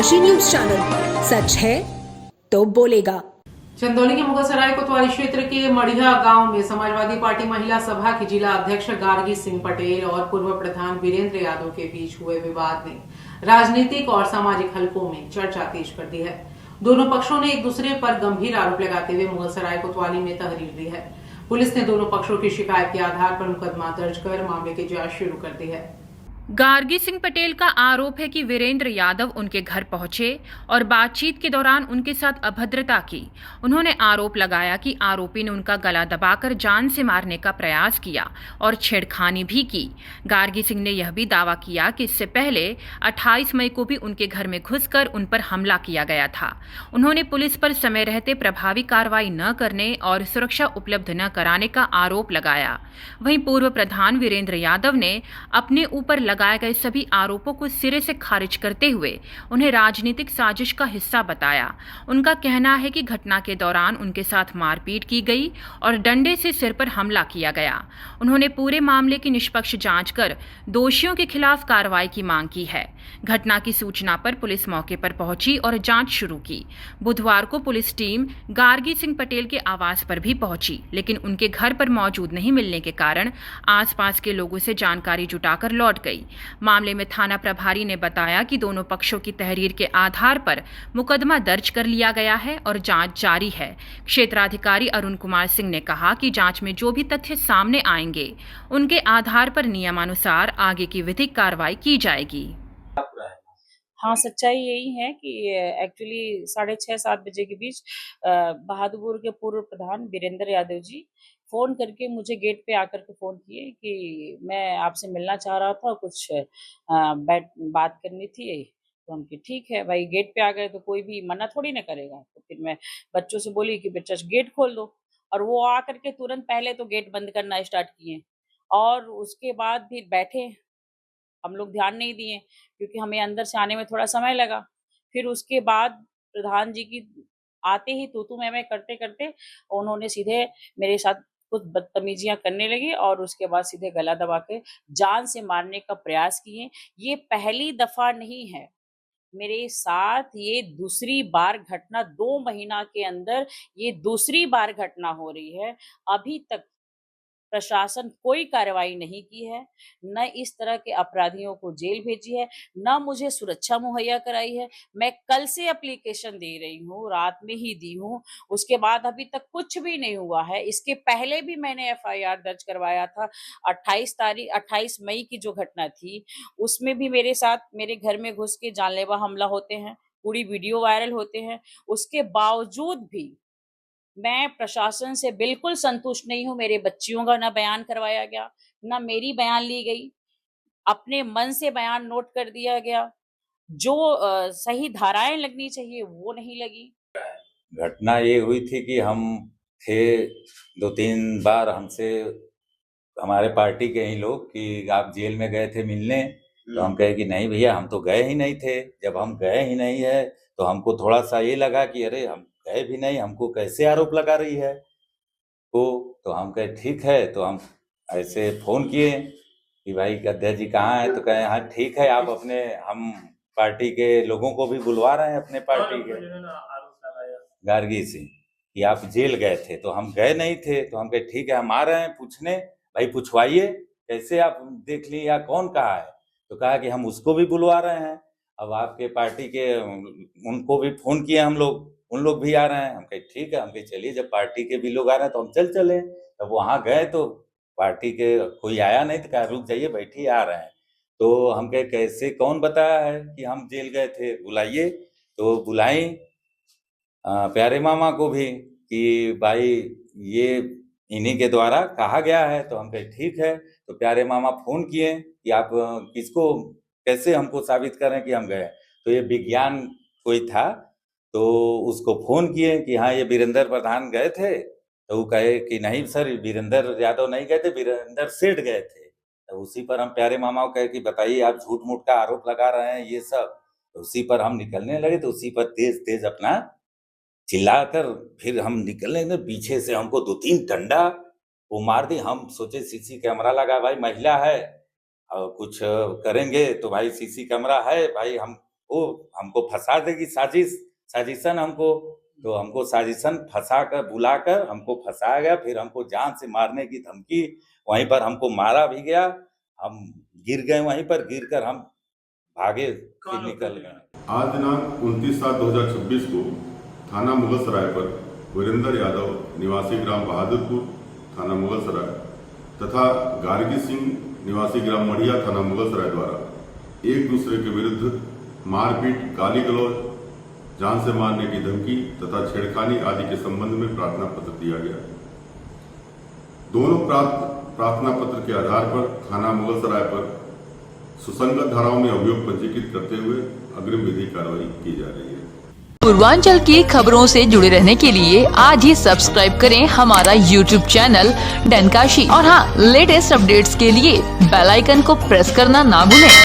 राशि news channel, सच है तो बोलेगा। चंदौली के मुगलसराय कोतवाली क्षेत्र के मढ़िया गांव में समाजवादी पार्टी महिला सभा की जिला अध्यक्ष गार्गी सिंह पटेल और पूर्व प्रधान वीरेंद्र यादव के बीच हुए विवाद ने राजनीतिक और सामाजिक हलकों में चर्चा तेज कर दी है। दोनों पक्षों ने एक दूसरे पर गंभीर आरोप लगाते हुए मुगलसराय कोतवाली में तहरीर दी है। पुलिस ने दोनों पक्षों की शिकायत के आधार पर मुकदमा दर्ज कर मामले की जांच शुरू कर दी है। गार्गी सिंह पटेल का आरोप है कि वीरेंद्र यादव उनके घर पहुंचे और बातचीत के दौरान उनके साथ अभद्रता की। उन्होंने आरोप लगाया कि आरोपी ने उनका गला दबाकर जान से मारने का प्रयास किया और छेड़खानी भी की। गार्गी सिंह ने यह भी दावा किया कि इससे पहले 28 मई को भी उनके घर में घुसकर उन पर हमला किया गया था। उन्होंने पुलिस पर समय रहते प्रभावी कार्रवाई न करने और सुरक्षा उपलब्ध न कराने का आरोप लगाया। वहीं पूर्व प्रधान वीरेंद्र यादव ने अपने ऊपर लगाए गए सभी आरोपों को सिरे से खारिज करते हुए उन्हें राजनीतिक साजिश का हिस्सा बताया। उनका कहना है कि घटना के दौरान उनके साथ मारपीट की गई और डंडे से सिर पर हमला किया गया। उन्होंने पूरे मामले की निष्पक्ष जांच कर दोषियों के खिलाफ कार्रवाई की मांग की है। घटना की सूचना पर पुलिस मौके पर पहुंची और जांच शुरू की। बुधवार को पुलिस टीम गार्गी सिंह पटेल के आवास पर भी पहुंची, लेकिन उनके घर पर मौजूद नहीं मिलने के कारण आसपास के लोगों से जानकारी जुटाकर लौट गई। मामले में थाना प्रभारी ने बताया कि दोनों पक्षों की तहरीर के आधार पर मुकदमा दर्ज कर लिया गया है और जांच जारी है। क्षेत्राधिकारी अरुण कुमार सिंह ने कहा कि जांच में जो भी तथ्य सामने आएंगे उनके आधार पर नियमानुसार आगे की विधिक कार्रवाई की जाएगी। हाँ, सच्चाई यही है कि एक्चुअली 6:30-7 बजे के बीच बहादुरपुर के पूर्व प्रधान वीरेंद्र यादव जी फ़ोन करके मुझे गेट पे आकर के फ़ोन किए कि मैं आपसे मिलना चाह रहा था, कुछ बात करनी थी। तो हम कि ठीक है भाई, गेट पे आ गए तो कोई भी मना थोड़ी ना करेगा। तो फिर मैं बच्चों से बोली कि बच्चा गेट खोल दो, और वो आकर के तुरंत पहले तो गेट बंद करना स्टार्ट किए और उसके बाद फिर बैठे। हम लोग ध्यान नहीं दिए क्योंकि हमें अंदर से आने में थोड़ा समय लगा। फिर उसके बाद प्रधान जी की आते ही तू-तू मैं करते-करते उन्होंने सीधे मेरे साथ कुछ बदतमीजियाँ करने लगे और उसके बाद सीधे गला दबा के जान से मारने का प्रयास किए। ये पहली दफ़ा नहीं है मेरे साथ, ये दूसरी बार घटना 2 महीना के अंदर ये दूसरी बार घटना हो रही है। अभी तक प्रशासन कोई कार्रवाई नहीं की है, न इस तरह के अपराधियों को जेल भेजी है, न मुझे सुरक्षा मुहैया कराई है। मैं कल से एप्लीकेशन दे रही हूँ, रात में ही दी हूँ, उसके बाद अभी तक कुछ भी नहीं हुआ है। इसके पहले भी मैंने एफआईआर दर्ज करवाया था। 28 मई की जो घटना थी, उसमें भी मेरे साथ मेरे घर में घुस के जानलेवा हमला होते हैं, पूरी वीडियो वायरल होते हैं। उसके बावजूद भी मैं प्रशासन से बिल्कुल संतुष्ट नहीं हूँ। मेरे बच्चियों का ना बयान करवाया गया, ना मेरी बयान ली गई। अपने मन से बयान नोट कर दिया गया। जो सही धाराएं लगनी चाहिए वो नहीं लगी। घटना ये हुई थी कि हम थे 2-3 बार हमसे हमारे पार्टी के ही लोग कि आप जेल में गए थे मिलने, तो हम कहे कि नहीं भैया, हम तो गए ही नहीं थे। जब हम गए ही नहीं है तो हमको थोड़ा सा ये लगा कि अरे हम गए भी नहीं, हमको कैसे आरोप लगा रही है। तो हम कहे ठीक है। तो हम ऐसे फ़ोन किए कि भाई अध्यक्ष जी कहाँ हैं, तो कहे हाँ ठीक है, आप अपने हम पार्टी के लोगों को भी बुलवा रहे हैं, अपने पार्टी के गार्गी सिंह, कि आप जेल गए थे। तो हम गए नहीं थे। तो हम कहे ठीक है, हम आ रहे हैं पूछने। भाई पूछवाइए, कैसे आप देख ली या कौन कहा है। तो कहा कि हम उसको भी बुलवा रहे हैं। अब आपके पार्टी के उनको भी फ़ोन किए हम लोग, उन लोग भी आ रहे हैं। हम कहे ठीक है। हम कहे चलिए, जब पार्टी के भी लोग आ रहे हैं तो हम चले। तब वहाँ गए तो पार्टी के कोई आया नहीं, तो कहा रुक जाइए, बैठिए, आ रहे हैं। तो हम कहे कैसे, कौन बताया है कि हम जेल गए थे, बुलाइए। तो बुलाई प्यारे मामा को भी कि भाई ये इन्हीं के द्वारा कहा गया है। तो हम कहे ठीक है। तो प्यारे मामा फ़ोन किए कि आप किसको, कैसे हमको साबित करें कि हम गए। तो ये विज्ञान कोई था, तो उसको फ़ोन किए कि हाँ ये वीरेंद्र प्रधान गए थे। तो वो कहे कि नहीं सर, वीरेंद्र यादव नहीं गए थे, वीरेंद्र सेठ गए थे। तो उसी पर हम प्यारे मामा को कहे कि बताइए, आप झूठ मूठ का आरोप लगा रहे हैं ये सब। तो उसी पर हम निकलने लगे। तो उसी पर तेज अपना चिल्लाकर फिर हम निकलने लगे। पीछे से हमको 2-3 डंडा वो मार दी। हम सोचे सीसी कैमरा लगा, भाई महिला है और कुछ करेंगे तो भाई सीसी कैमरा है भाई, हम वो हमको फंसा देगी, साजिशन हमको, तो हमको साजिशन फंसा कर बुलाकर हमको फंसाया गया, फिर हमको जान से मारने की धमकी, वहीं पर हमको मारा भी गया, हम गिर गए, वहीं पर गिर कर हम भागे फिर निकल गए। आज दिनांक 29/7/2026 को थाना मुगलसराय पर वीरेंद्र यादव निवासी ग्राम बहादुरपुर थाना मुगलसराय तथा गार्गी सिंह निवासी ग्राम मढ़िया थाना मुगलसराय द्वारा एक दूसरे के विरुद्ध मारपीट, गाली गलौज, जान से मारने की धमकी तथा छेड़खानी आदि के संबंध में प्रार्थना पत्र दिया गया। दोनों प्रार्थना पत्र के आधार पर थाना मुगलसराय पर सुसंगत धाराओं में अभियोग पंजीकृत करते हुए अग्रिम विधिक कार्रवाई की जा रही है। पूर्वांचल की खबरों से जुड़े रहने के लिए आज ही सब्सक्राइब करें हमारा YouTube चैनल डनकाशी और हाँ, लेटेस्ट अपडेट्स के लिए बेल आइकन को प्रेस करना ना भूलें।